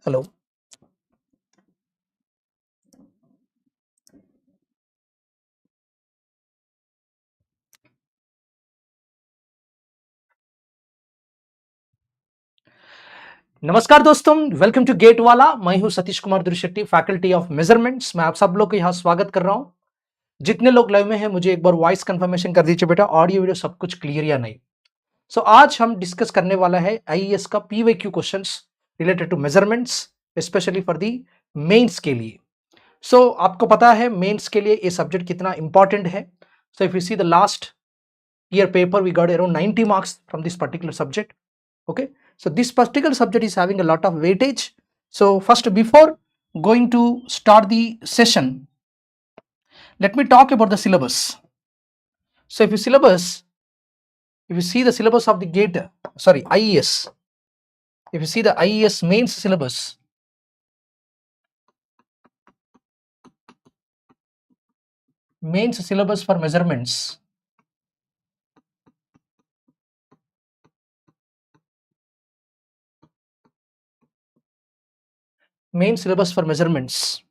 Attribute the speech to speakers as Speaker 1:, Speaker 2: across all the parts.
Speaker 1: Hello. नमस्कार दोस्तों, welcome to get वाला। मैं हूं Satish Kumar Durshetti, faculty of measurements. मैं आप सब लोग को यहाँ स्वागत कर रहा हूं। जितने लोग लाइव में हैं मुझे एक बार वॉइस कंफर्मेशन कर दीजिए बेटा, ऑडियो वीडियो सब कुछ क्लियर या नहीं। आज हम डिस्कस करने वाला है आईईएस का PYQ questions related to measurements, specially for the mains के लिए। आपको पता है मेंस के लिए ये सब्जेक्ट कितना इंपॉर्टेंट है। If you see the last year paper, we got around 90 marks from this particular subject. Okay, so this particular subject is having a lot of weightage. So first, before going to start the session, let me talk about the syllabus. So if you see the syllabus of the IES, if you see the IES mains syllabus, for measurements, main syllabus for measurements.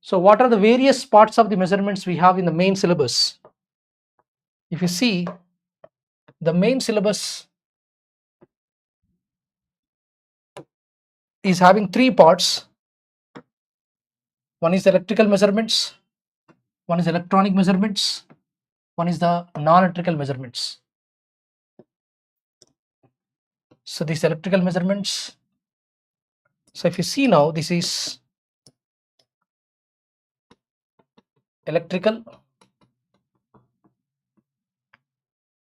Speaker 1: So what are the various parts of the measurements we have in the main syllabus? If you see the main syllabus is having three parts. One is electrical measurements, one is electronic measurements, one is the non-electrical measurements. So these electrical measurements, so if you see now, this is electrical,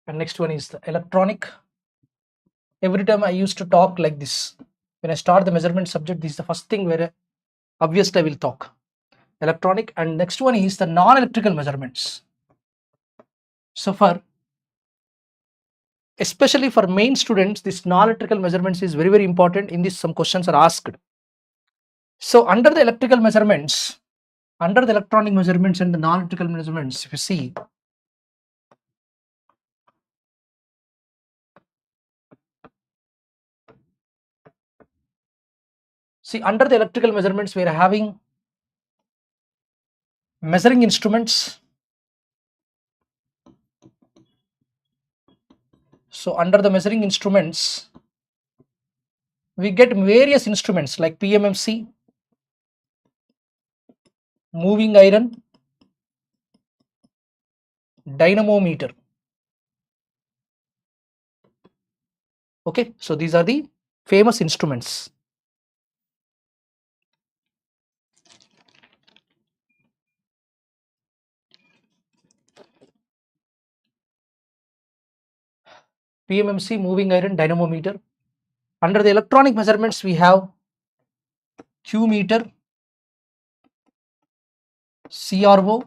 Speaker 1: and next one is the electronic. Every time I used to talk like this, when I start the measurement subject, this is the first thing where obviously I will talk. Electronic, and next one is the non-electrical measurements. So especially for main students, this non-electrical measurements is very, very important. In this, some questions are asked. So under the electrical measurements, under the electronic measurements and the non-electrical measurements, if you see, under the electrical measurements, we are having measuring instruments. So under the measuring instruments, we get various instruments like PMMC, moving iron, dynamometer. Okay, so these are the famous instruments. PMMC, moving iron, dynamometer. Under the electronic measurements, we have Q meter, CRO,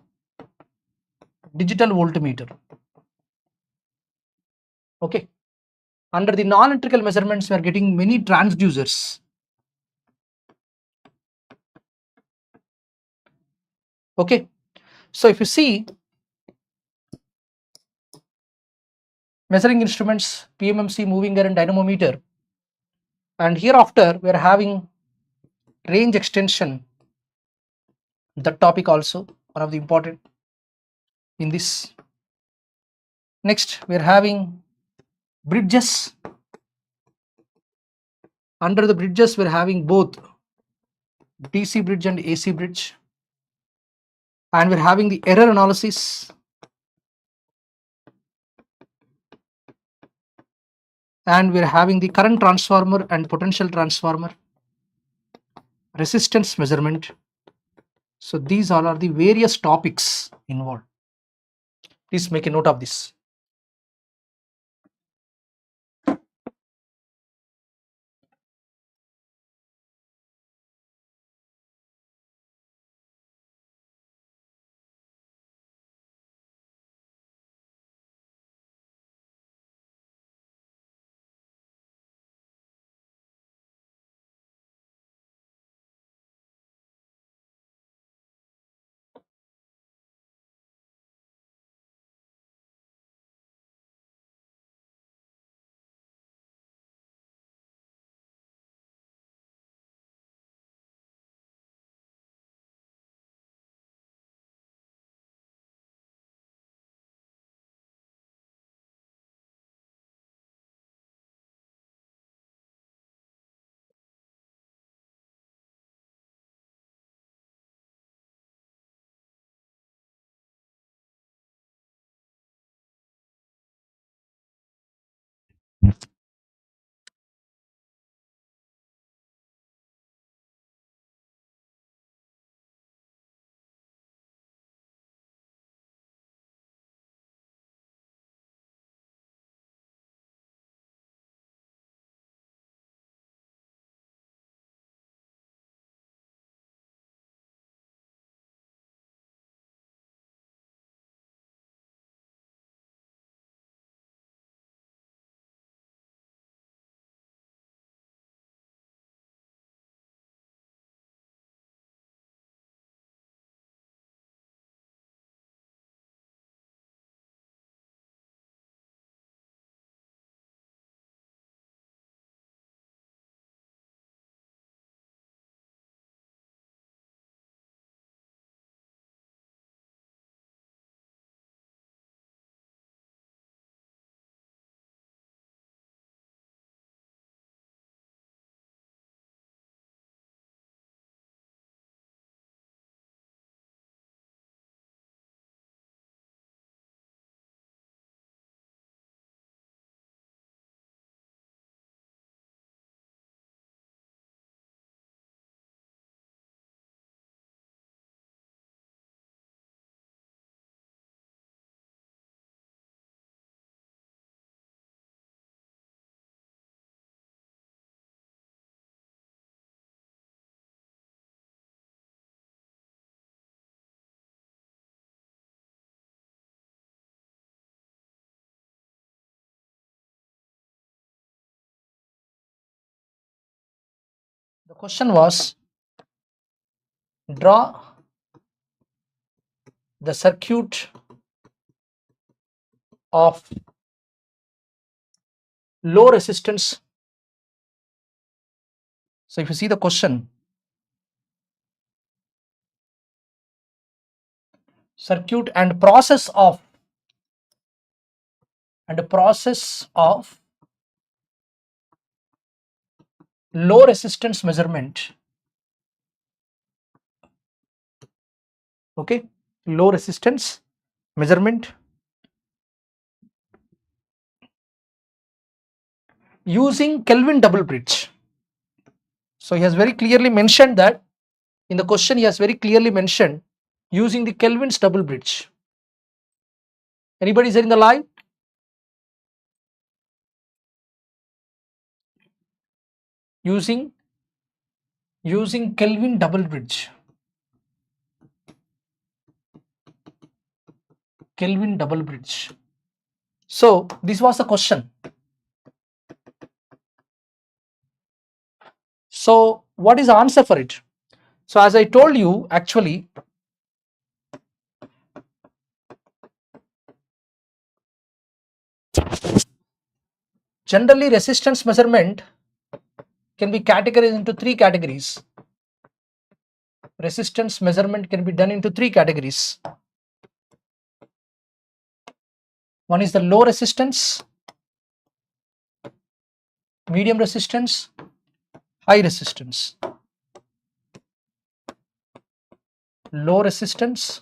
Speaker 1: digital voltmeter. Okay. Under the non-electrical measurements, we are getting many transducers. Okay. So if you see measuring instruments, PMMC, moving iron, dynamometer, and hereafter we are having range extension. That topic also one of the important in this. Next, we are having bridges. Under the bridges, we are having both DC bridge and AC bridge, and we are having the error analysis, and we are having the current transformer and potential transformer, resistance measurement. So these all are the various topics involved. Please make a note of this. The question was, draw the circuit of low resistance. So if you see the question, circuit and process of low resistance measurement. Okay, low resistance measurement using Kelvin double bridge. So he has very clearly mentioned that in the question, he has very clearly mentioned using the Kelvin's double bridge. Anybody is there in the live? Using Kelvin double bridge. Kelvin double bridge. So this was the question. So what is the answer for it? So as I told you, actually, generally resistance measurement can be categorized into three categories. Resistance measurement can be done into three categories. One is the low resistance, medium resistance, high resistance. Low resistance,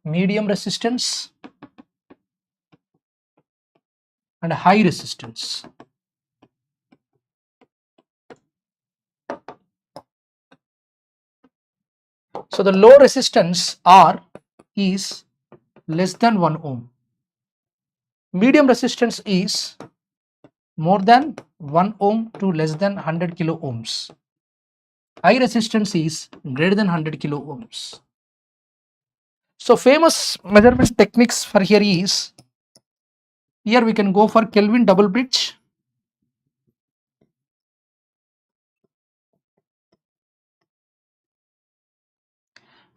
Speaker 1: medium resistance, and high resistance. So the low resistance R is less than 1 ohm. Medium resistance is more than 1 ohm to less than 100 kilo ohms. High resistance is greater than 100 kilo ohms. So famous measurement techniques for here is, here we can go for Kelvin double bridge.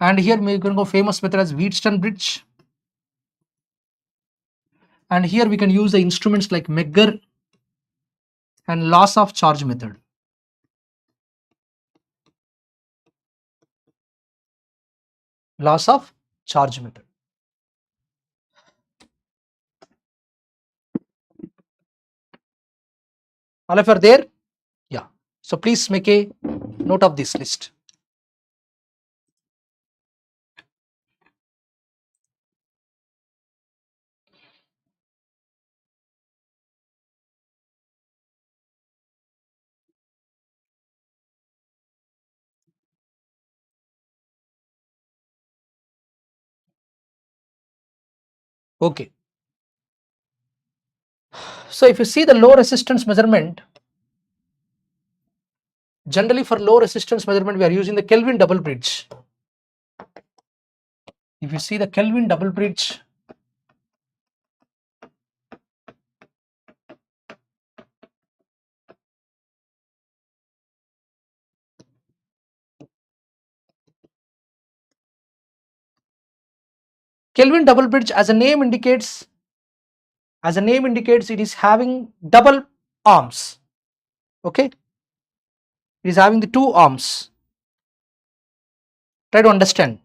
Speaker 1: And here we can go famous method as Wheatstone bridge. And here we can use the instruments like Megger and loss of charge method. Loss of charge method. All of you are there? Yeah. So please make a note of this list. Okay. So if you see the low resistance measurement, generally for low resistance measurement, we are using the Kelvin double bridge. If you see the Kelvin double bridge, Kelvin double bridge, as a name indicates, it is having double arms. Okay, it is having the two arms. Try to understand.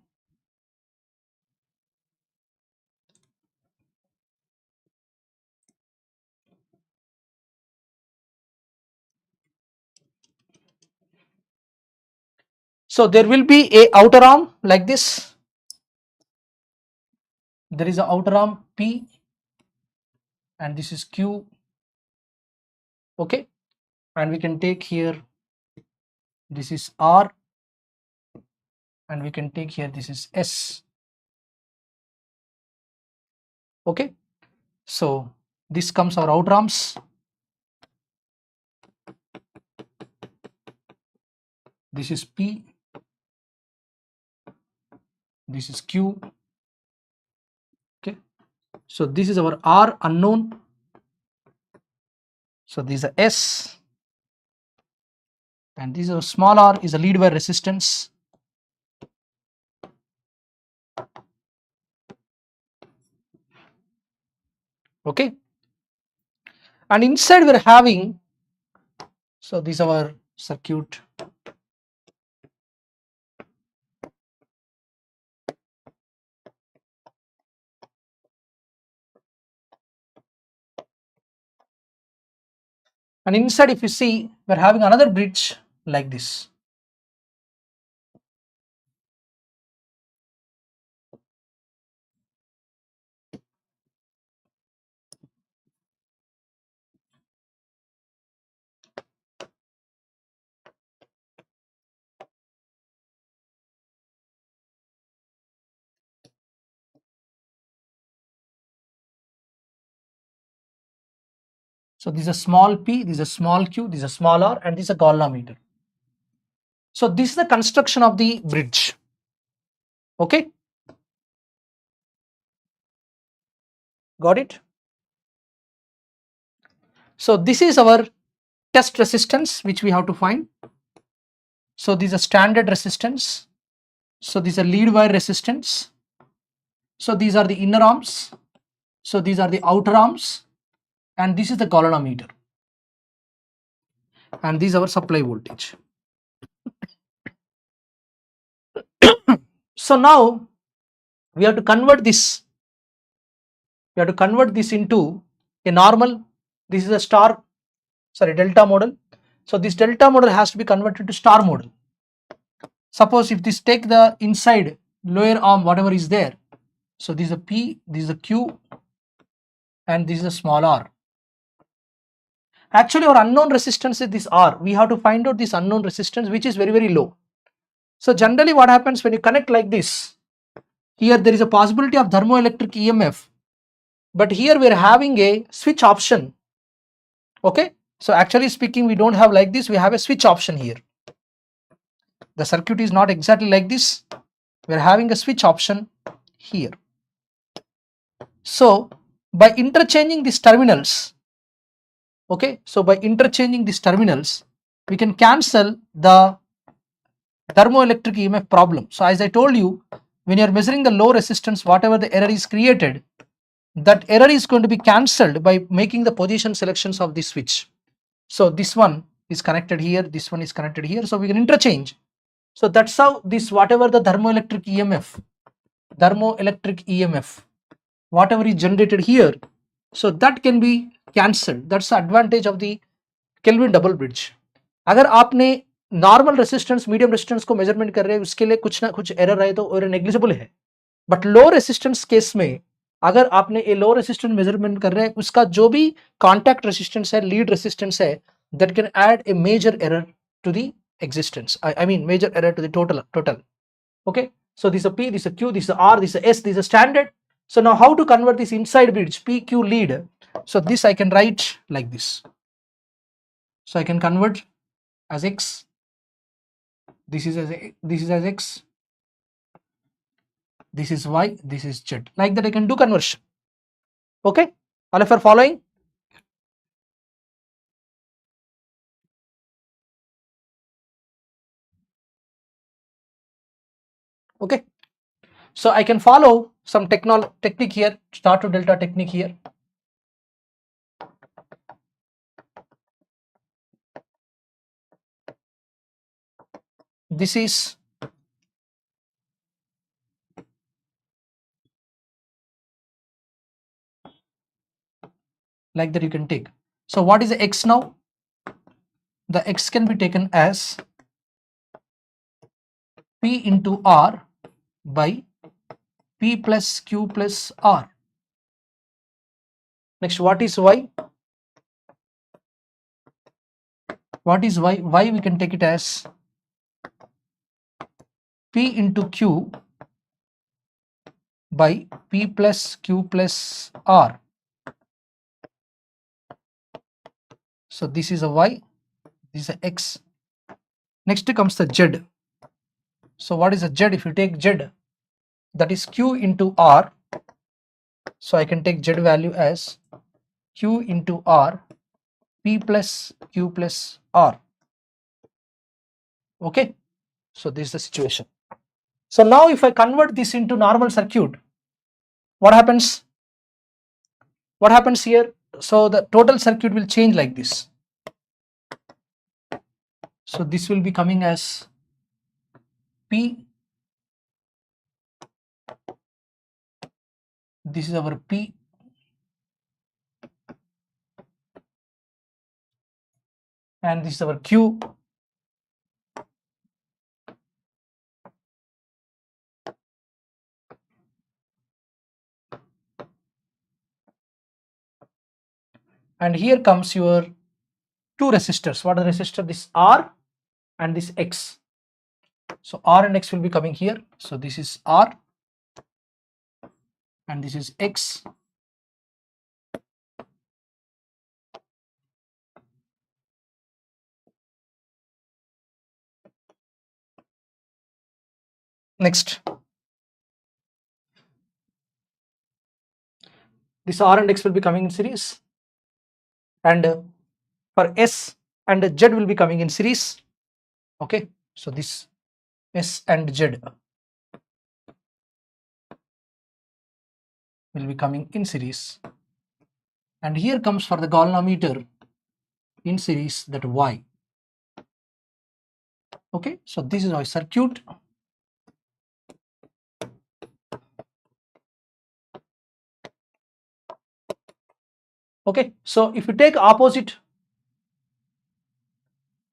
Speaker 1: So there will be a outer arm like this. There is an outer arm P, and this is Q. Okay, and we can take here, this is R, and we can take here, this is S. Okay, so this comes our outer arms. This is P, this is Q. Okay, so this is our R unknown. So this is a S, and this is a small r is a lead wire resistance. Okay, and inside we're having, so this is our circuit. And inside, if you see, we're having another bridge like this. So this is a small p, this is a small q, this is a small r, and this is a Wallah meter. So this is the construction of the bridge. Okay, got it? So this is our test resistance which we have to find. So this is a standard resistance. So these are lead wire resistance. So these are the inner arms. So these are the outer arms, and this is the Wallah meter. And this is our supply voltage. So now we have to convert this. We have to convert this into a normal. This is a delta model. So this delta model has to be converted to star model. Suppose if this take the inside lower arm, whatever is there. So this is a P, this is a Q, and this is a small r. Actually, our unknown resistance is this R. We have to find out this unknown resistance, which is very, very low. So generally what happens when you connect like this, here there is a possibility of thermoelectric EMF, but here we are having a switch option. Okay, so actually speaking, we don't have like this, we have a switch option here. The circuit is not exactly like this, we are having a switch option here. So by interchanging these terminals, okay, so by interchanging these terminals, we can cancel the thermoelectric EMF problem. So as I told you, when you are measuring the low resistance, whatever the error is created, that error is going to be cancelled by making the position selections of this switch. So this one is connected here, this one is connected here, so we can interchange. So that's how this whatever the thermoelectric EMF, whatever is generated here, so that can be cancelled. That's the advantage of the Kelvin double bridge. अगर आपने normal resistance medium resistance को measurement कर रहे हैं, उसके लिए कुछ ना कुछ एरर आए तो एरर नेग्लिजिबल है, बट लो रेसिस्टेंस केस में अगर आपने ये लो रेसिस्टेंस मेजरमेंट कर रहे हैं, उसका जो भी कॉन्टैक्ट रेसिस्टेंस है, लीड रेसिस्टेंस है, that can add a major error to the existence, I mean major error to the total. Okay, so this is a P, this is a Q, this is a R, this is a S, this is a standard. So now how to convert this inside bridge PQ lead? So this I can write like this. So I can convert as X, this is as X, this is Y, this is Z. Like that I can do conversion. Okay, all of you are following? Okay, so I can follow some technique here, star to delta technique here. This is like that you can take. So what is the X now? The X can be taken as P into R by P plus Q plus R. Next, what is Y? What is Y? Y we can take it as P into Q by P plus Q plus R. So this is a Y, this is a X. Next comes the Z. So what is a Z? If you take Z, that is Q into R. So I can take Z value as Q into R, P plus Q plus R. Okay, so this is the situation. So now if I convert this into normal circuit, what happens? What happens here? So the total circuit will change like this. So this will be coming as P. This is our P. And this is our Q. And here comes your two resistors. What are the resistors? This R and this X. So R and X will be coming here. So this is R and this is X. Next, this R and X will be coming in series, and for S and Z will be coming in series. Okay, so this S and Z will be coming in series, and here comes for the galvanometer in series that Y. Okay, so this is our circuit. Okay, so if you take opposite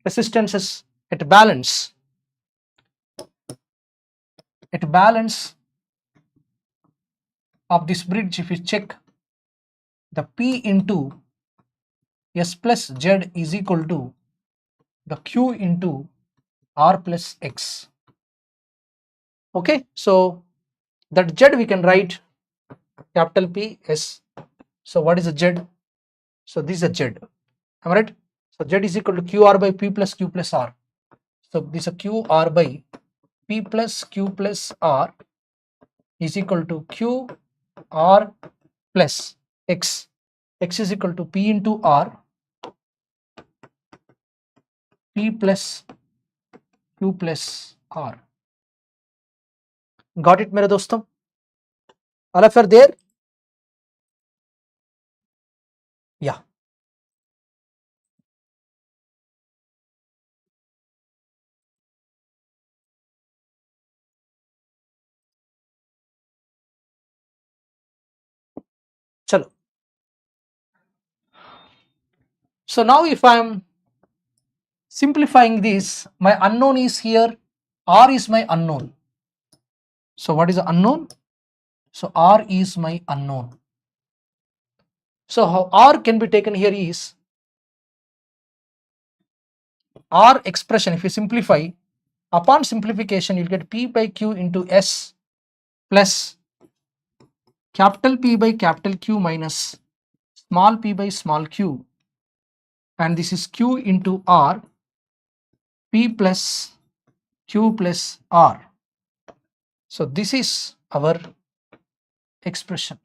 Speaker 1: resistances at balance of this bridge, if you check the P into S plus Z is equal to the Q into R plus X. Okay, so that Z we can write capital P S. So what is a Z? So this is a Z. Am I right? So Z is equal to QR by P plus Q plus R. So this is a QR by P plus Q plus R is equal to Q R plus X. X is equal to P into R, P plus Q plus R. Got it मेरे दोस्तों? All of you are there? Yeah. चलो. So now if I am simplifying this, my unknown is here, R is my unknown. So what is the unknown? So R is my unknown. So how R can be taken here is R expression. If you simplify, upon simplification, you'll get P by Q into S plus capital P by capital Q minus small p by small q, and this is Q into R, P plus Q plus R. So this is our expression.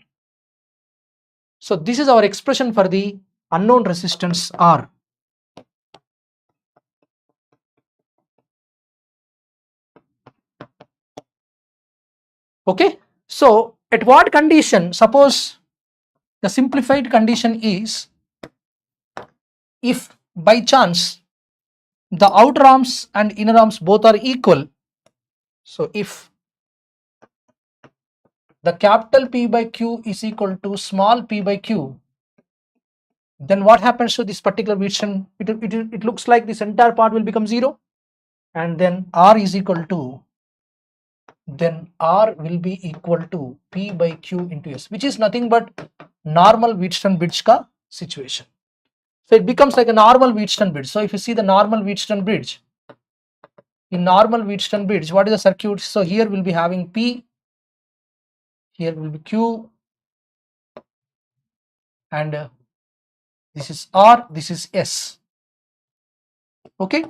Speaker 1: So this is our expression for the unknown resistance R. Okay, so at what condition? Suppose the simplified condition is if by chance the outer arms and inner arms both are equal. So if the capital P by Q is equal to small p by Q, then what happens to this particular Wheatstone? It looks like this entire part will become 0, and then R is equal to, then R will be equal to P by Q into S, which is nothing but normal Wheatstone bridge ka situation. So it becomes like a normal Wheatstone bridge. So if you see the normal Wheatstone bridge, in normal Wheatstone bridge, what is the circuit? So here we'll be having P, here will be Q, and this is R, this is S. Okay,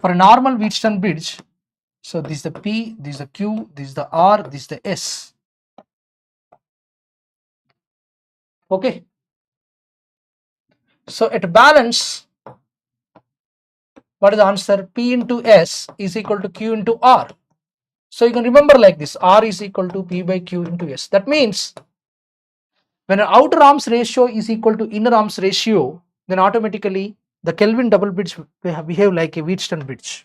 Speaker 1: for a normal Wheatstone bridge, so this is the P, this is the Q, this is the R, this is the S. Okay, so at balance, What is the answer? P into S is equal to Q into R. So you can remember like this, R is equal to P by Q into S. That means when an outer arms ratio is equal to inner arms ratio, then automatically the Kelvin double bridge behave like a Wheatstone bridge.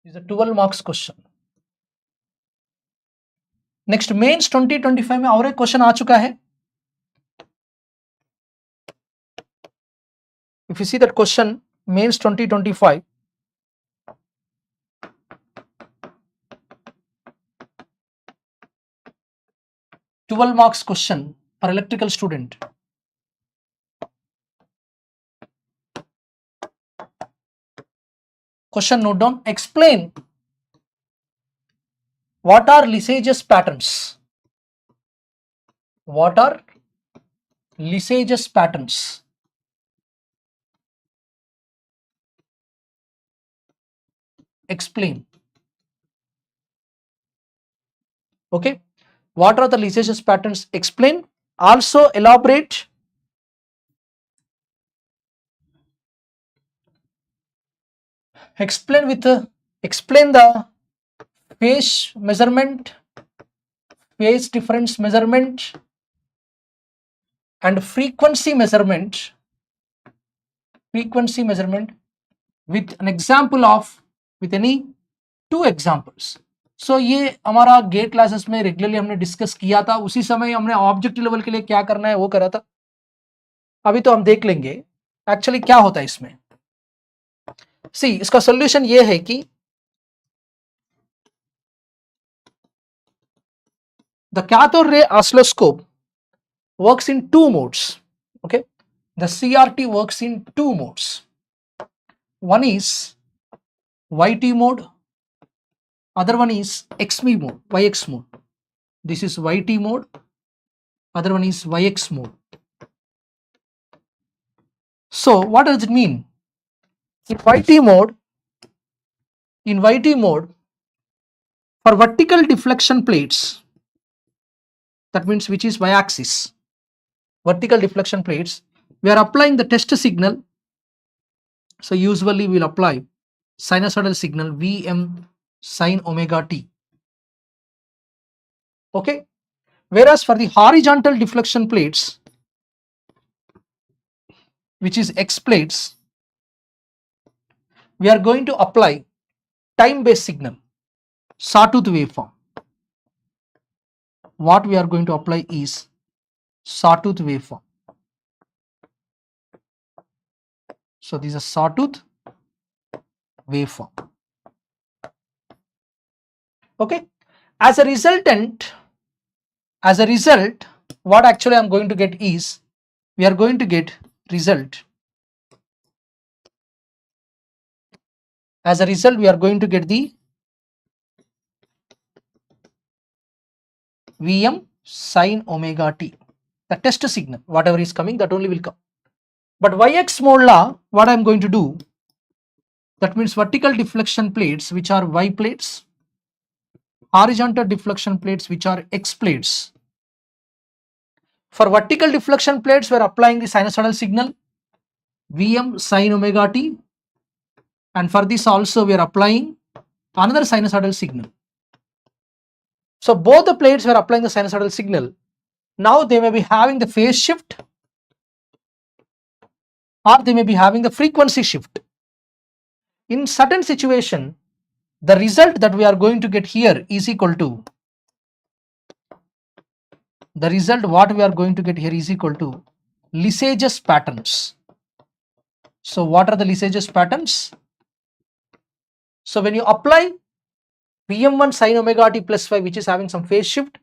Speaker 1: This is a 12 marks question. Next mains 2025 में और एक question आ चुका है. If you see that question, mains 2025, twelve marks question for electrical student. Question note down. Explain what are Lissajous patterns. What are Lissajous patterns? Explain. Okay. What are the Lissajous patterns? Explain. Also elaborate. Explain the phase measurement, phase difference measurement, and frequency measurement with an example of, with any two examples. So ये हमारा gate classes में regularly हमने discuss किया था. उसी समय हमने objective level के लिए क्या करना है वो करा था. अभी तो हम देख लेंगे एक्चुअली क्या होता है इसमें. सी इसका सोल्यूशन ये है कि the cathode ray oscilloscope works in two modes. Okay, the CRT works in two modes. One is YT mode, other one is XM mode, YX mode. This is YT mode, other one is YX mode. So what does it mean? In YT mode, for vertical deflection plates, that means which is y-axis, vertical deflection plates, we are applying the test signal. So usually we will apply sinusoidal signal Vm sin omega t. Okay. Whereas for the horizontal deflection plates, which is X plates, we are going to apply time-based signal, sawtooth waveform. What we are going to apply is sawtooth waveform. So this is a sawtooth waveform. Okay. As a result, what actually I'm going to get is, we are going to get result. As a result, we are going to get the Vm sin omega t, the test signal, whatever is coming, that only will come. But Yx mode law, what I am going to do, that means vertical deflection plates, which are Y plates, horizontal deflection plates, which are X plates. For vertical deflection plates, we are applying the sinusoidal signal Vm sin omega t, and for this also we are applying another sinusoidal signal. So both the plates were applying the sinusoidal signal. Now they may be having the phase shift, or they may be having the frequency shift. In certain situation, the result that we are going to get here is equal to, the result what we are going to get here is equal to Lee-Sage's patterns. So what are the Lee-Sage's patterns? So when you apply Vm1 sin omega t plus phi, which is having some phase shift,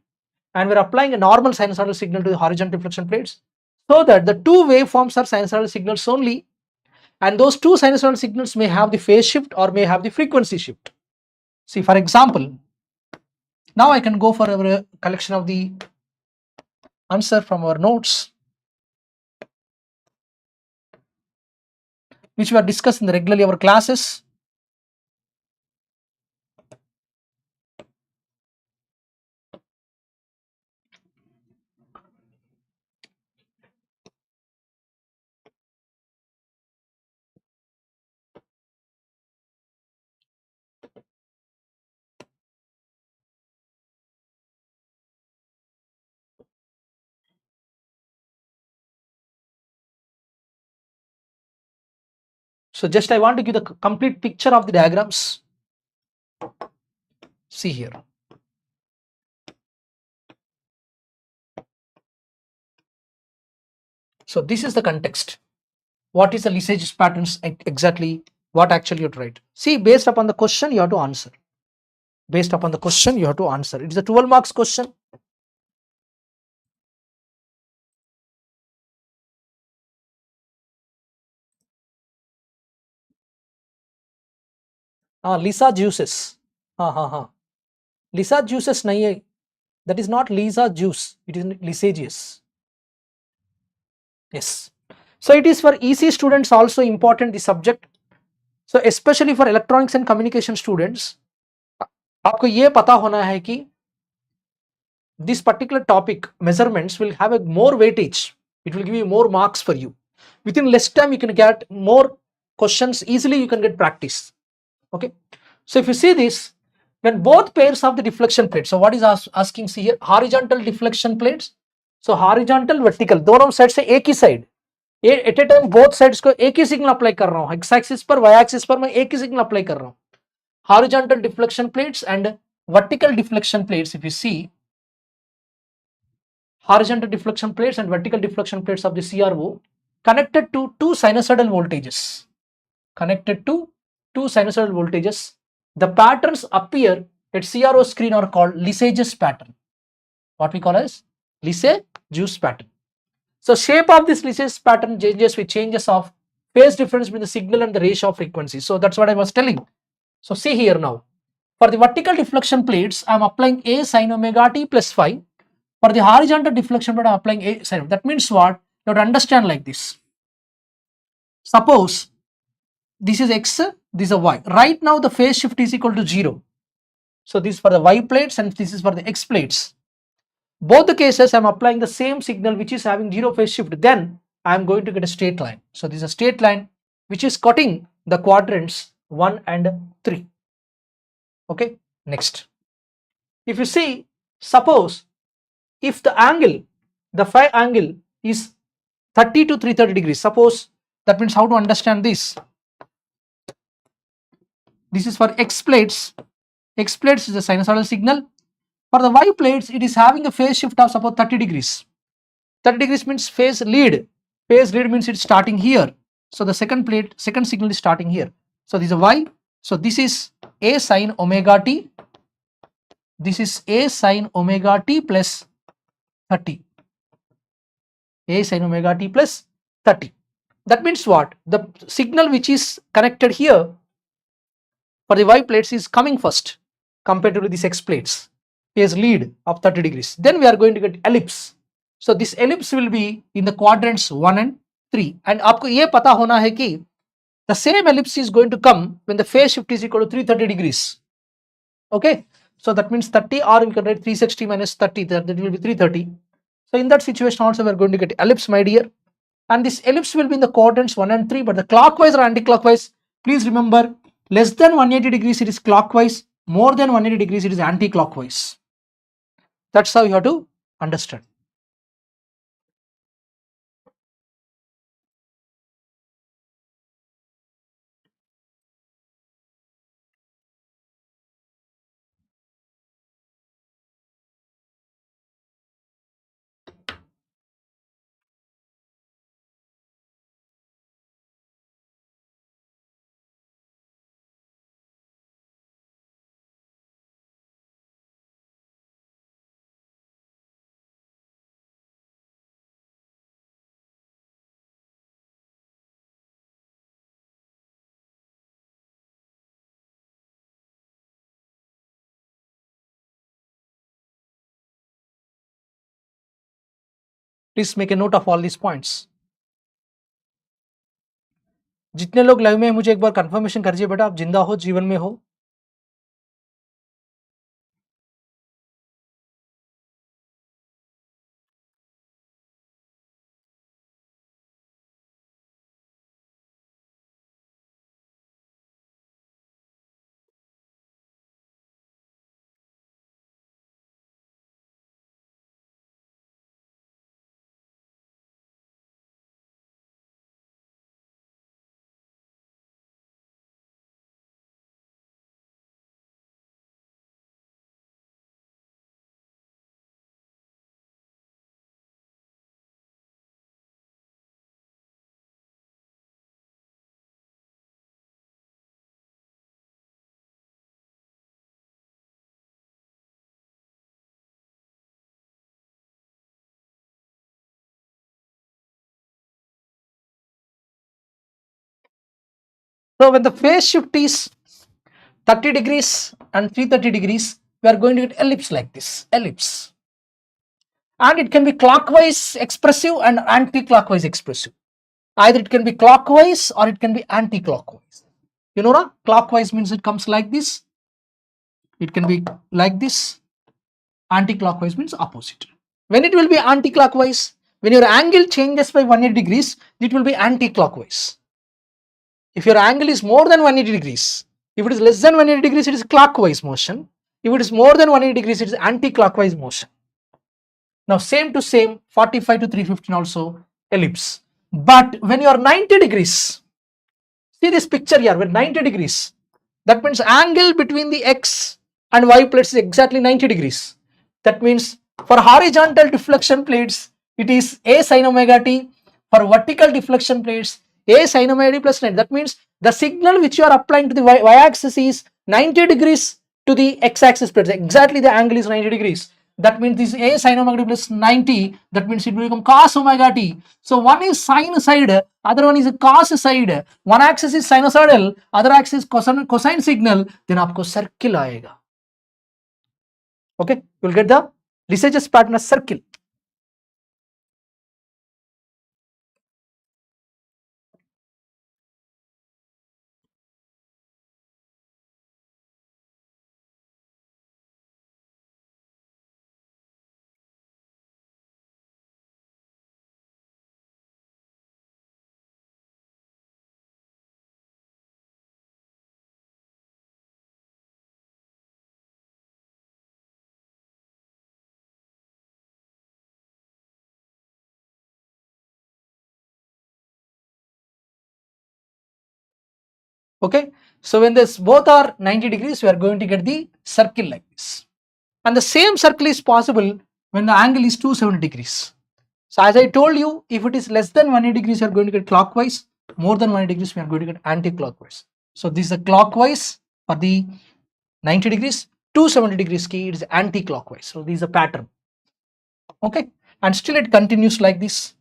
Speaker 1: and we are applying a normal sinusoidal signal to the horizontal deflection plates, so that the two waveforms are sinusoidal signals only, and those two sinusoidal signals may have the phase shift or may have the frequency shift. See, for example, now I can go for our collection of the answer from our notes, which we are discussing regularly in our classes. So just I want to give the complete picture of the diagrams. See here. So this is the context. What is the Lee-Sage's patterns exactly? What actually you have to write? See, based upon the question you have to answer. Based upon the question you have to answer. It is a 12 marks question. Lisa juices. Lisa juices nahi hai. That is not Lisa juice. It is Lee-Sage's. Yes. So it is for ECE students also important, the subject. So especially for electronics and communication students, आपको ये पता होना है कि this particular topic, measurements, will have a more weightage. It will give you more marks for you. Within less time you can get more questions, easily you can get practice. Okay. So if you see this, when both pairs of the deflection plates, so what is asking, see here, horizontal deflection plates. So horizontal, vertical, दोनों side से एक ही side, at a time both sides को एक ही signal apply कर रहा हूं, एक्स एक्सिस पर वाई एक्सिस पर मैं एक ही सिग्नल अप्लाई कर रहा हूं. Horizontal deflection plates and vertical deflection plates, if you see, horizontal deflection plates and vertical deflection plates of the CRO connected to two sinusoidal voltages. Connected to two sinusoidal voltages. The patterns appear at CRO screen are called Lee-Sage's pattern. What we call as Lee-Sage's pattern. So shape of this Lee-Sage's pattern changes with changes of phase difference between the signal and the ratio of frequency. So that's what I was telling. So see here now. For the vertical deflection plates, I am applying A sin omega t plus phi. For the horizontal deflection plate, I am applying A sin. That means what? You have to understand like this. Suppose this is X, this is Y. Right now the phase shift is equal to 0. So this is for the Y plates and this is for the X plates. both the cases I'm applying the same signal which is having 0 phase shift, then I'm going to get a straight line. So this is a straight line which is cutting the quadrants 1 and 3. Okay, next. If you see, suppose if the angle, the phi angle is 30 to 330 degrees, suppose, that means how to understand this? This is for X plates. X plates is a sinusoidal signal. For the Y plates, it is having a phase shift of suppose 30 degrees. 30 degrees means phase lead. Phase lead means it's starting here. So the second plate, second signal is starting here. So this is a Y. So this is A sin omega t. This is A sin omega t plus 30. A sin omega t plus 30. That means what? The signal which is connected here for the Y plates is coming first compared to these X plates. Phase lead of 30 degrees. Then we are going to get ellipse. So this ellipse will be in the quadrants 1 and 3. And आपको ये पता होना है कि the same ellipse is going to come when the phase shift is equal to 330 degrees. Okay. So that means 30, or we can write 360 minus 30, that will be 330. So in that situation also we are going to get ellipse, my dear. And this ellipse will be in the quadrants 1 and 3, but the clockwise or anti-clockwise, please remember, less than 180 degrees it is clockwise, more than 180 degrees it is anti-clockwise. That's how you have to understand. Please make a note of all these points. जितने लोग live में हैं मुझे एक बार confirmation करिए बेटा, आप जिंदा हो, जीवन में हो. So when the phase shift is 30 degrees and 330 degrees, we are going to get ellipse like this, ellipse. And it can be clockwise expressive and anti-clockwise expressive. Either it can be clockwise or it can be anti-clockwise. You know, na? Clockwise means it comes like this. It can be like this. Anti-clockwise means opposite. When it will be anti-clockwise, when your angle changes by 180 degrees, it will be anti-clockwise. If your angle is more than 180 degrees, if it is less than 180 degrees, it is clockwise motion. If it is more than 180 degrees, it is anti-clockwise motion. Now same to same, 45 to 315 also ellipse. But when you are 90 degrees, see this picture here, when 90 degrees, that means angle between the X and Y plates is exactly 90 degrees. That means for horizontal deflection plates, it is A sin omega t. For vertical deflection plates, A sin omega t plus 90. That means the signal which you are applying to the Y axis is 90 degrees to the X axis plates. Exactly the angle is 90 degrees. That means this A sin omega t plus 90. That means it will become cos omega t. So one is sine side, other one is a cos side. One axis is sinusoidal, other axis is cosine signal. Then आपको circle आएगा. Okay, you will get the Lissajous pattern as circle. Okay, so when this both are 90 degrees, we are going to get the circle like this. And the same circle is possible when the angle is 270 degrees. So as I told you, if it is less than 180 degrees, you are going to get clockwise. More than 180 degrees, we are going to get anti-clockwise. So this is a clockwise for the 90 degrees, 270 degrees key, it is anti-clockwise. So this is a pattern. Okay, and still it continues like this.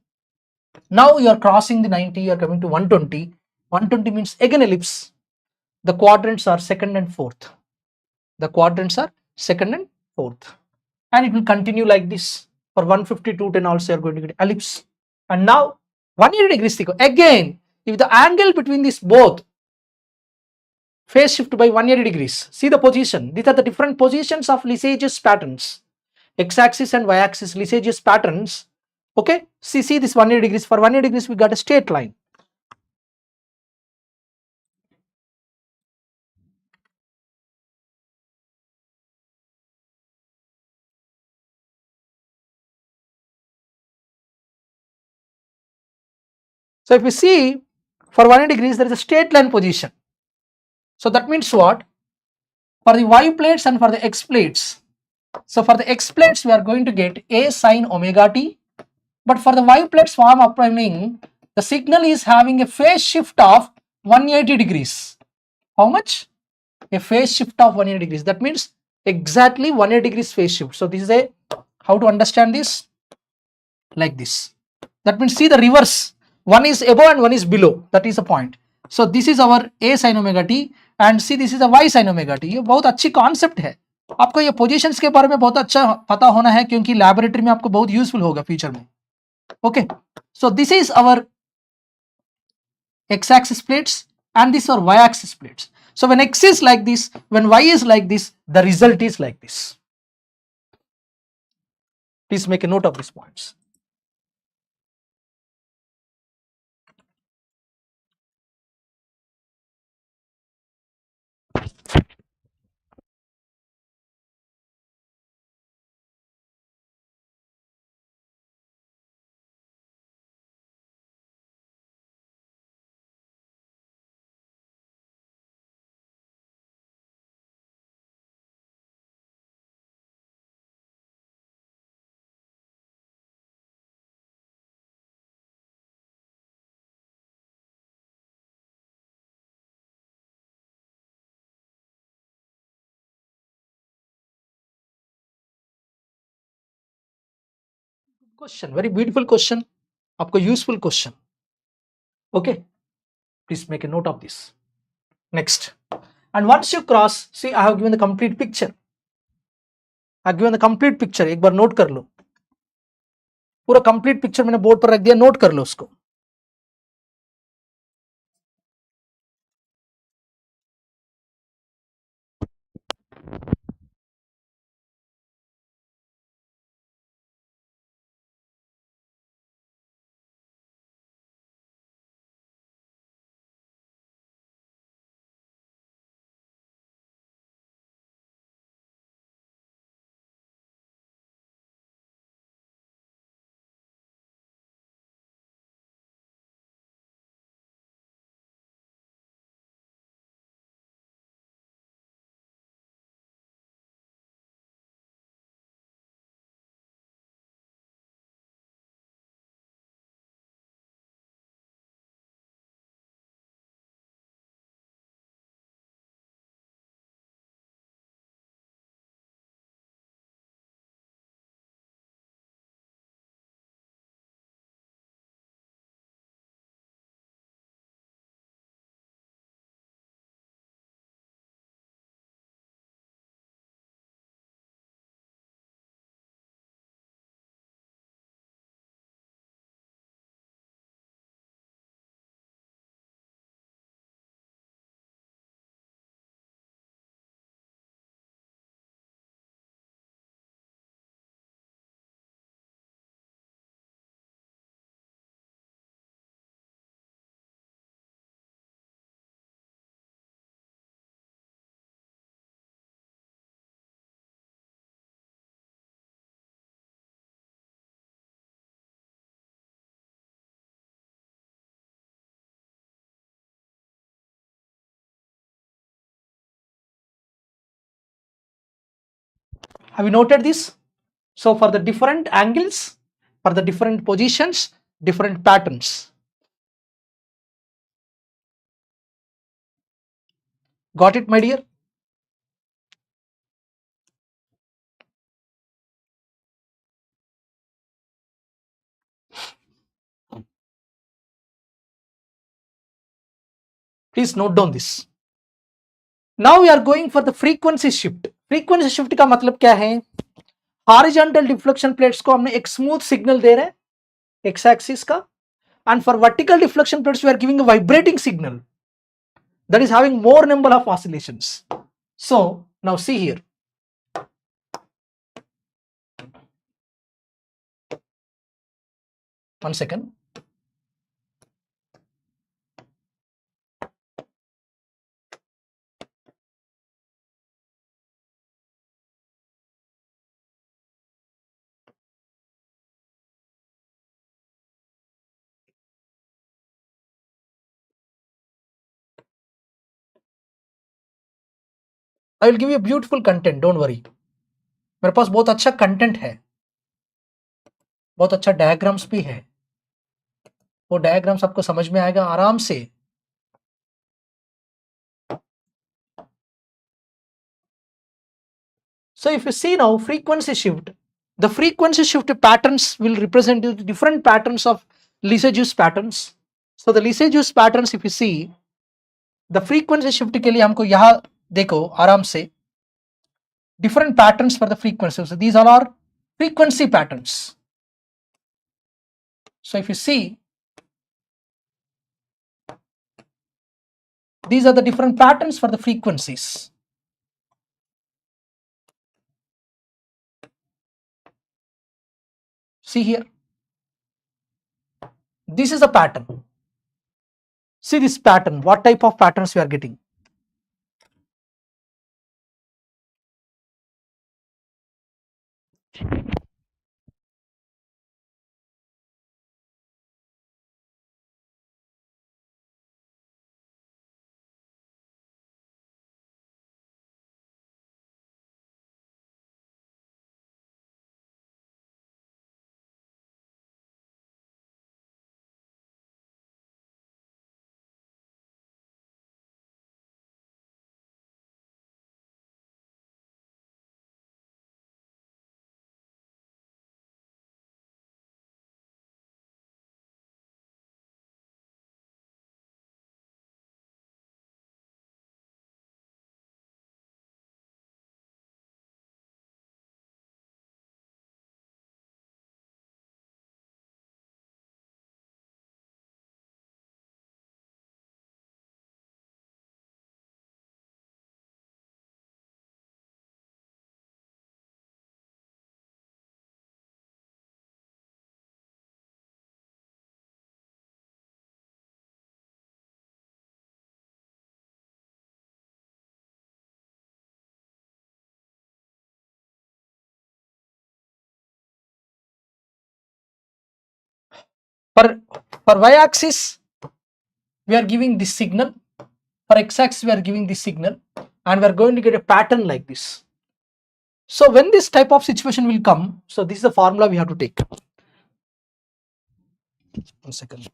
Speaker 1: Now you are crossing the 90, you are coming to 120. 120 means again ellipse. The quadrants are second and fourth. The quadrants are second and fourth. And it will continue like this. For 150, 210 also you are going to get ellipse. And now 180 degrees again, if the angle between these both phase shift by 180 degrees, see the position. These are the different positions of Lee-Sage's patterns. X-axis and y-axis Lee-Sage's patterns. Okay, see this 180 degrees. For 180 degrees, we got a straight line. So if you see for 180 degrees, there is a straight line position. So that means what? For the y plates and for the x plates. So for the x plates, we are going to get a sine omega t. But for the y plates form upcoming, the signal is having a phase shift of 180 degrees. How much? A phase shift of 180 degrees. That means exactly 180 degrees phase shift. So this is a, how to understand this? Like this. That means see the reverse. One is above and one is below. That is the point. So this is our a sin omega t and see this is a y sin omega t. ये बहुत अच्छी concept है. आपको ये positions के बारे में बहुत अच्छा पता होना है क्योंकि लैबोरेटरी में आपको बहुत यूजफुल होगा फ्यूचर में. Okay, so this is our x-axis plates and this are y-axis plates. So when x is like this, when y is like this, the result is like this. Please make a note of these points. Question, very beautiful question. आपको useful question. Okay, please make a note of this. Next, and once you cross, see I have given the complete picture. I have given the complete picture. एक बार note कर लो. पूरा complete picture मैंने board पर रख दिया. Note कर लो उसको. Have you noted this? So for the different angles, for the different positions, different patterns. Got it, my dear? Please note down this. Now we are going for the frequency shift. Frequency shift का मतलब क्या है? Horizontal deflection plates को हमने एक smooth signal दे रहे हैं x axis का, and for vertical deflection plates we are giving a vibrating signal that is having more number of oscillations. So now see here. One second. I will give you beautiful content, don't worry. मेरे पास बहुत अच्छा content है, बहुत अच्छा diagrams भी है, वो diagrams आपको समझ में आएगा आराम से. So if you see now frequency shift, the frequency shift patterns will represent the different patterns of 𝐂𝐤𝐬𝐿 patterns. So the 𝐂𝐤𝐬𝐿 patterns if you see, the frequency shift के लिए हमको यहाँ देखो आराम से different patterns for the frequency. So these all are frequency patterns. So if you see, these are the different patterns for the frequencies. See here, this is a pattern. See this pattern, what type of patterns we are getting. For y-axis, we are giving this signal. For x-axis, we are giving this signal, and we are going to get a pattern like this. So when this type of situation will come, so this is the formula we have to take. One second.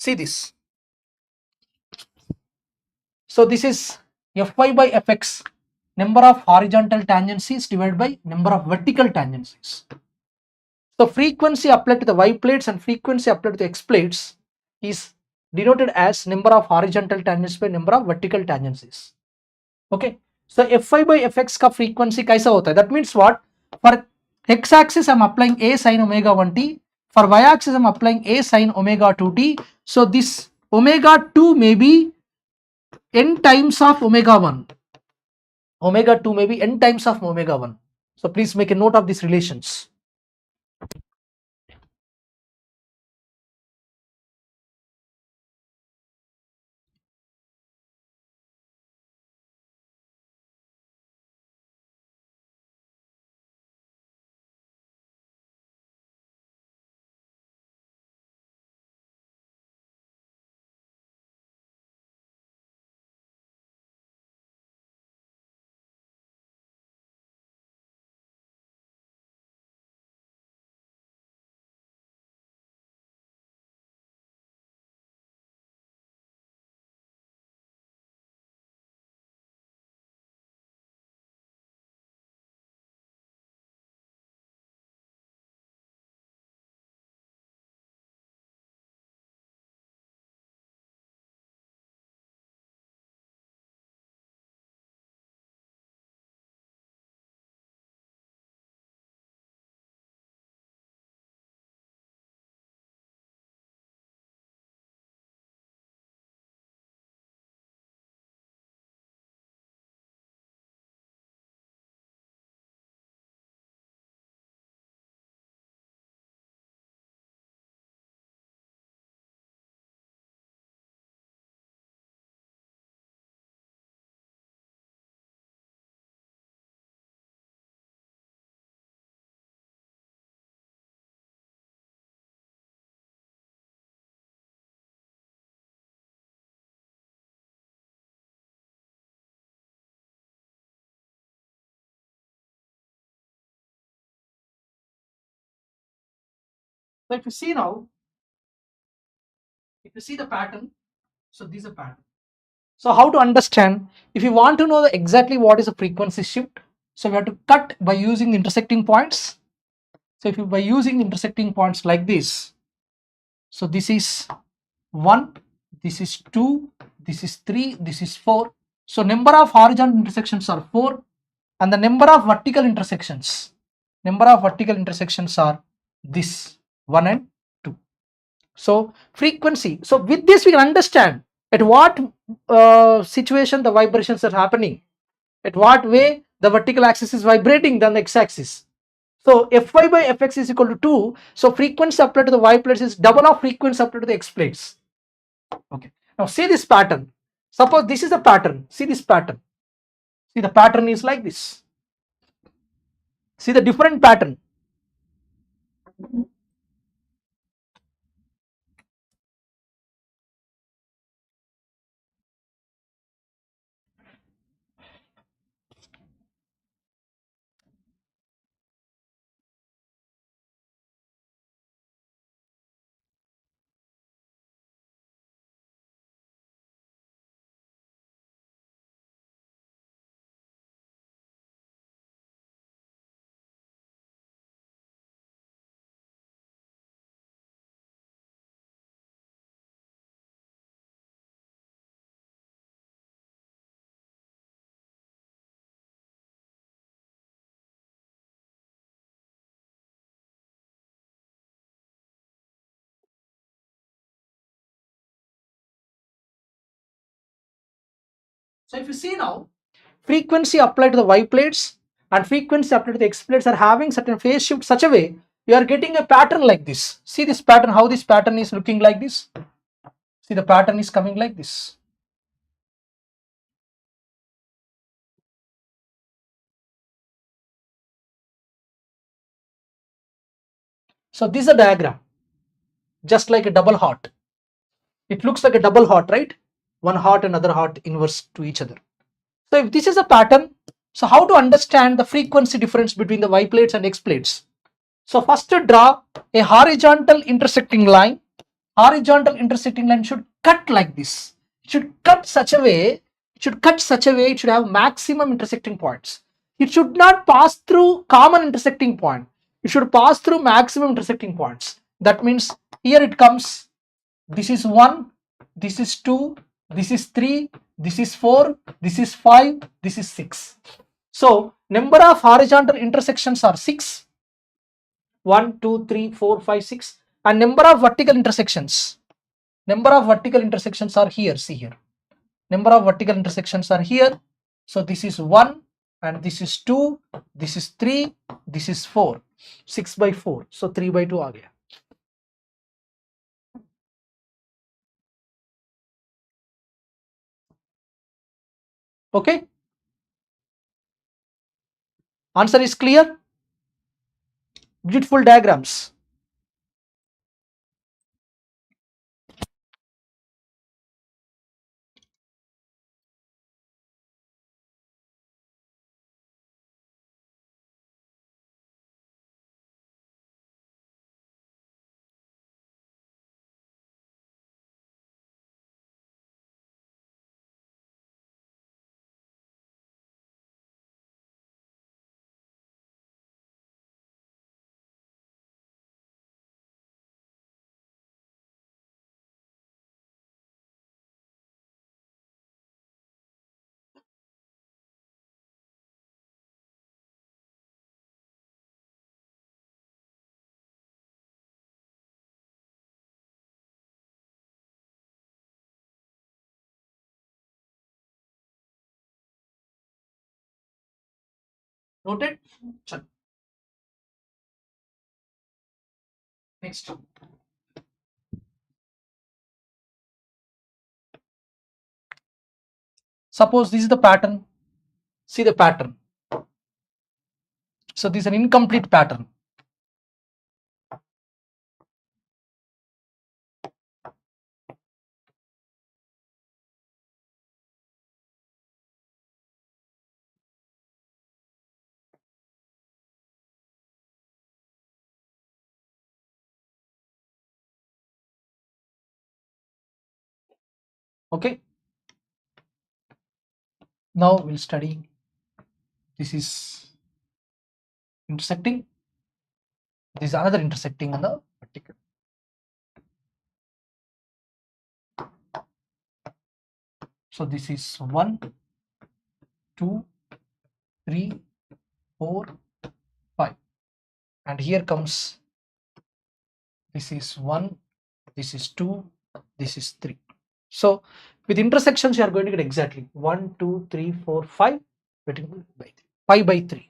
Speaker 1: See this. So this is Fy by Fx, number of horizontal tangencies divided by number of vertical tangencies. So frequency applied to the Y plates and frequency applied to the X plates is denoted as number of horizontal tangents by number of vertical tangents. Okay, so Fy by Fx का frequency कैसा होता है? That means what? For x axis I'm applying a sin omega 1t, for y axis I'm applying a sin omega 2t. So this omega 2 may be n times of omega 1. Omega 2 may be n times of omega 1. So please make a note of these relations. So if you see now, if you see the pattern, so this is a pattern. So how to understand? If you want to know exactly what is a frequency shift, so we have to cut by using the intersecting points. So if you by using intersecting points like this, so this is 1, this is 2, this is 3, this is 4. So number of horizontal intersections are 4, and the number of vertical intersections are this 1 and 2. So frequency. So with this we can understand at what situation the vibrations are happening, at what way the vertical axis is vibrating than the x-axis. So Fy by Fx is equal to 2. So frequency applied to the y plates is double of frequency applied to the x plates. Okay. Now see this pattern. Suppose this is the pattern. See this pattern. See the pattern is like this. See the different pattern. So if you see now, frequency applied to the y plates and frequency applied to the x plates are having certain phase shift such a way you are getting a pattern like this. See this pattern, how this pattern is looking like this. See the pattern is coming like this. So this is a diagram, just like a double heart. It looks like a double heart, right? One heart and another heart inverse to each other. So if this is a pattern, so how to understand the frequency difference between the y plates and x plates? So first to draw a horizontal intersecting line. Horizontal intersecting line should cut like this. It should cut such a way. It should have maximum intersecting points. It should not pass through common intersecting point. It should pass through maximum intersecting points. That means here it comes. this is 1, this is 2, this is 3, this is 4, this is 5, this is 6. So number of horizontal intersections are 6. 1, 2, 3, 4, 5, 6. And number of vertical intersections are here. See here. Number of vertical intersections are here. So this is 1 and this is 2, this is 3, this is 4. 6 by 4. So 3 by 2 aa gaya. Okay. Answer is clear. Beautiful diagrams. Noted? Next. Suppose this is the pattern. See the pattern. So this is an incomplete pattern. Okay. Now we'll study. This is intersecting. This is another intersecting on the vertical. So this is 1, 2, 3, 4, 5. And here comes, this is 1, this is 2, this is 3. So with intersections you are going to get exactly 1, 2, 3, 4, 5, 5 by 3.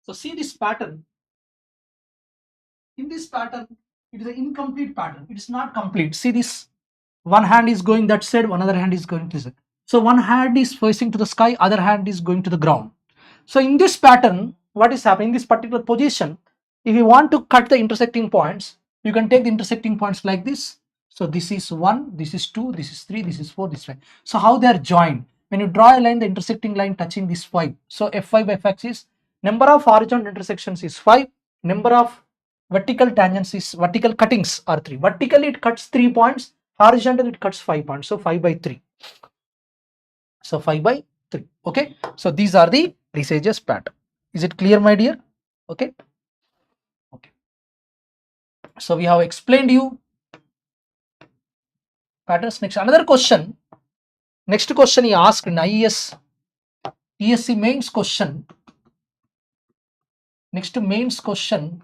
Speaker 1: So see this pattern. In this pattern, it is an incomplete pattern. It is not complete. See this. One hand is going that side, one other hand is going to this side. So one hand is facing to the sky, other hand is going to the ground. So in this pattern, what is happening in this particular position, if you want to cut the intersecting points, you can take the intersecting points like this. So this is 1, this is 2, this is 3, this is 4, this is 5. So how they are joined? When you draw a line, the intersecting line touching this 5. So F5 by Fx is number of horizontal intersections is 5, number of vertical tangents is vertical cuttings are 3. Vertically it cuts 3 points, horizontally it cuts 5 points. So 5 by 3. So 5 by 3. Okay. So these are the Lessage's pattern. Is it clear, my dear? Okay. Okay. So we have explained you patterns. Next, another question. Next question he asked in IES ESE mains question. Next mains question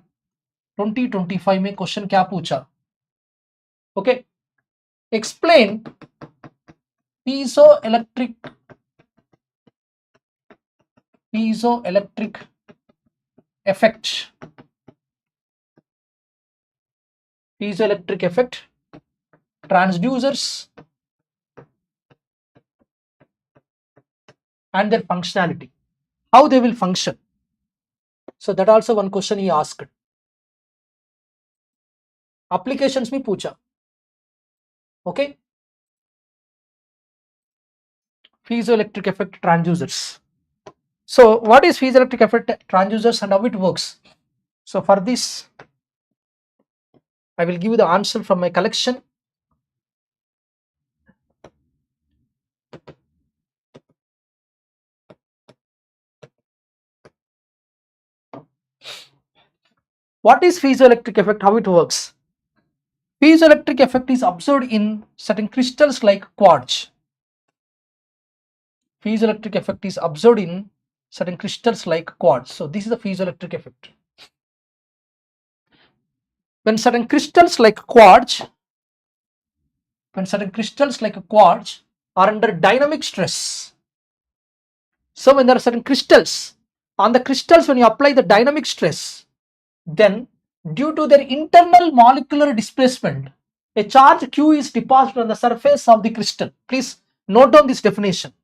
Speaker 1: 2025 में question क्या पूछा? Okay. Explain piezoelectric effect. Piezoelectric effect, transducers and their functionality. How they will function. So that also one question he asked. Applications में पूछा. Okay. Piezoelectric effect transducers. So what is piezoelectric effect transducers and how it works? So for this, I will give you the answer from my collection. What is piezoelectric effect? How it works? Piezoelectric effect is observed in certain crystals like quartz. Piezoelectric effect is observed in certain crystals like quartz. So this is the piezoelectric effect. When certain crystals like quartz, are under dynamic stress. So when there are certain crystals, on the crystals when you apply the dynamic stress, then due to their internal molecular displacement, a charge Q is deposited on the surface of the crystal. Please note down this definition.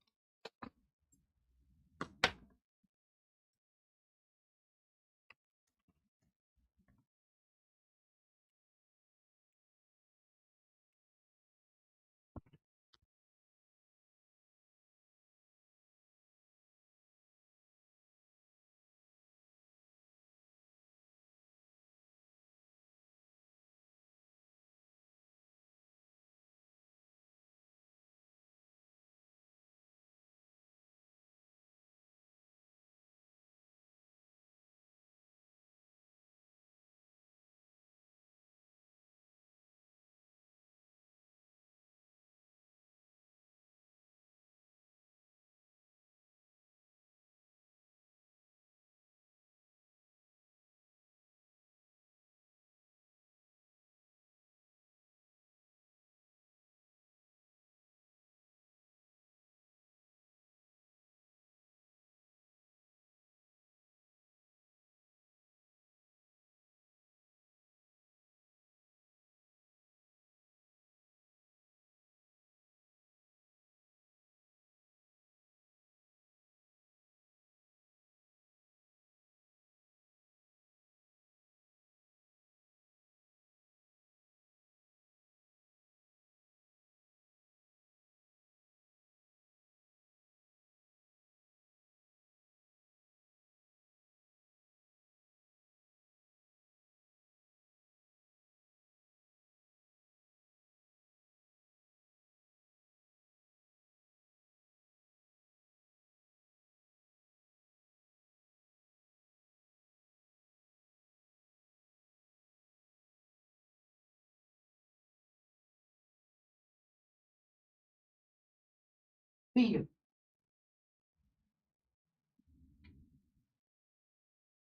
Speaker 1: See here.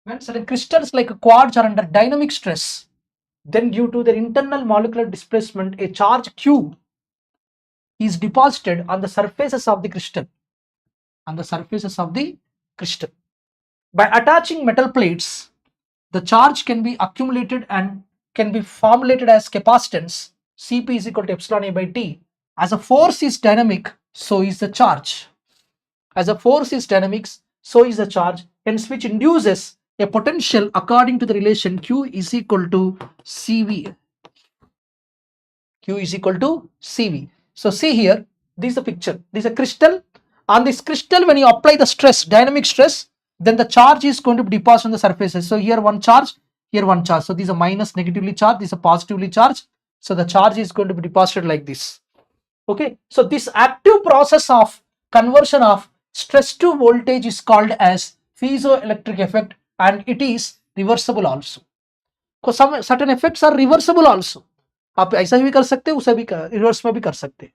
Speaker 1: When certain crystals like quartz are under dynamic stress, then due to their internal molecular displacement, a charge Q is deposited on the surfaces of the crystal. By attaching metal plates, the charge can be accumulated and can be formulated as capacitance. Cp is equal to epsilon A by T. As a force is dynamic, so is the charge. As a force is dynamics, so is the charge, hence which induces a potential according to the relation Q is equal to Cv. Q is equal to Cv. So see here, this is the picture. This is a crystal. On this crystal, when you apply the stress, dynamic stress, then the charge is going to be deposited on the surfaces. So here one charge, here one charge. So these are minus negatively charged, these are positively charged. So the charge is going to be deposited like this. Okay. So this active process of conversion of stress to voltage is called as piezoelectric effect, and it is reversible also. Because some certain effects are reversible also. आप ऐसा भी कर सकते हैं, उसे भी reverse में भी कर सकते हैं.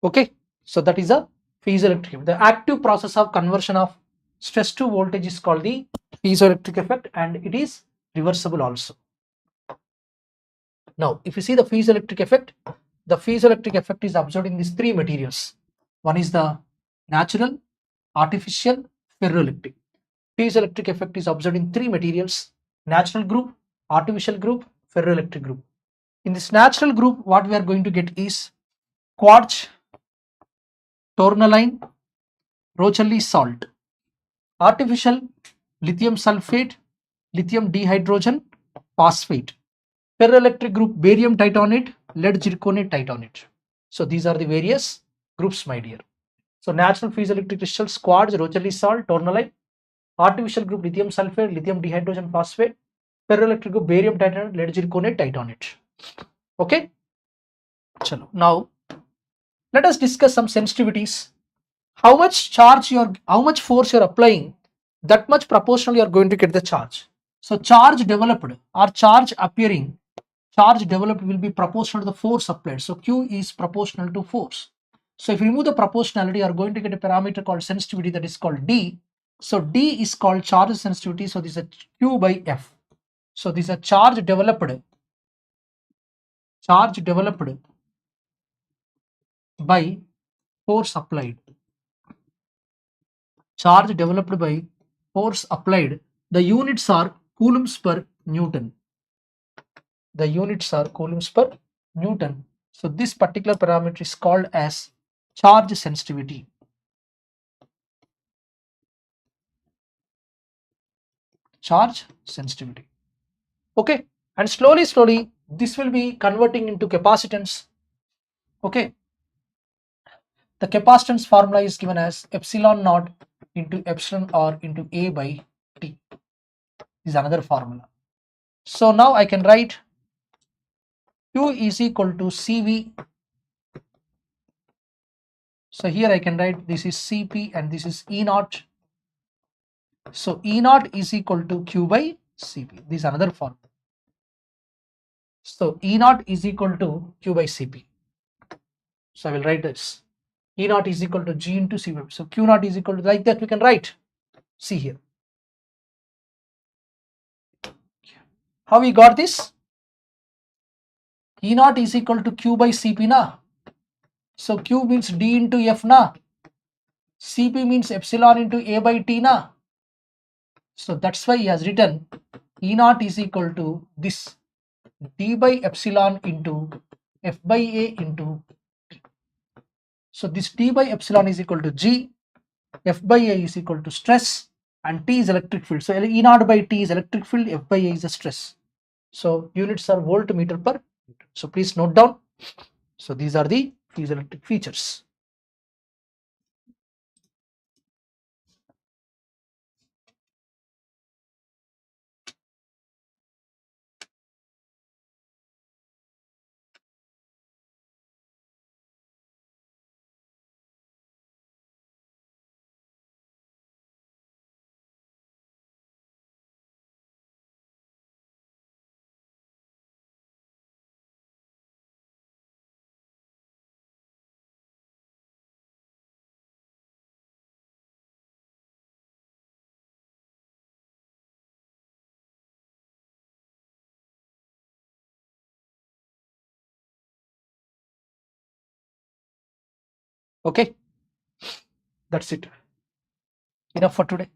Speaker 1: Okay, so that is a piezoelectric effect. The active process of conversion of stress to voltage is called the piezoelectric effect, and it is reversible also. Now, if you see the piezoelectric effect is observed in these three materials. One is the natural, artificial, ferroelectric. Piezoelectric effect is observed in three materials: natural group, artificial group, ferroelectric group. In this natural group, what we are going to get is quartz, tourmaline, Rochelli salt. Artificial, lithium sulfate, lithium dihydrogen phosphate. Ferroelectric group, barium titanate, lead zirconate titanate. So these are the various groups, my dear. So natural piezoelectric crystals, quartz, Rochelli salt, tourmaline. Artificial group, lithium sulfate, lithium dihydrogen phosphate. Ferroelectric group, barium titanate, lead zirconate titanate. Okay. Chalo. Now let us discuss some sensitivities. How much force you are applying, that much proportional you are going to get the charge. So charge developed or charge developed will be proportional to the force applied. So Q is proportional to force. So if you remove the proportionality, you are going to get a parameter called sensitivity, that is called D. So D is called charge sensitivity. So this is a Q by F. So this is a charge developed by force applied. Charge developed by force applied. The units are coulombs per Newton. The units are coulombs per Newton. So this particular parameter is called as charge sensitivity. Charge sensitivity. Okay. And slowly this will be converting into capacitance. Okay. The capacitance formula is given as epsilon naught into epsilon r into A by T. This is another formula. So now I can write Q is equal to Cv. So here I can write this is Cp and this is E naught. So E naught is equal to Q by Cp. This is another formula. So E naught is equal to Q by Cp. So I will write this. E naught is equal to G into Cp. So Q naught is equal to, like that we can write. See here. How we got this? E naught is equal to Q by Cp na. So Q means D into F na. Cp means epsilon into A by T na. So that's why he has written E naught is equal to this D by epsilon into F by A into T. So this D by epsilon is equal to G, F by A is equal to stress, and T is electric field. So E naught by T is electric field, F by A is the stress. So units are voltmeter per meter. So please note down. So these are the piezoelectric features. Okay, that's it. Enough for today.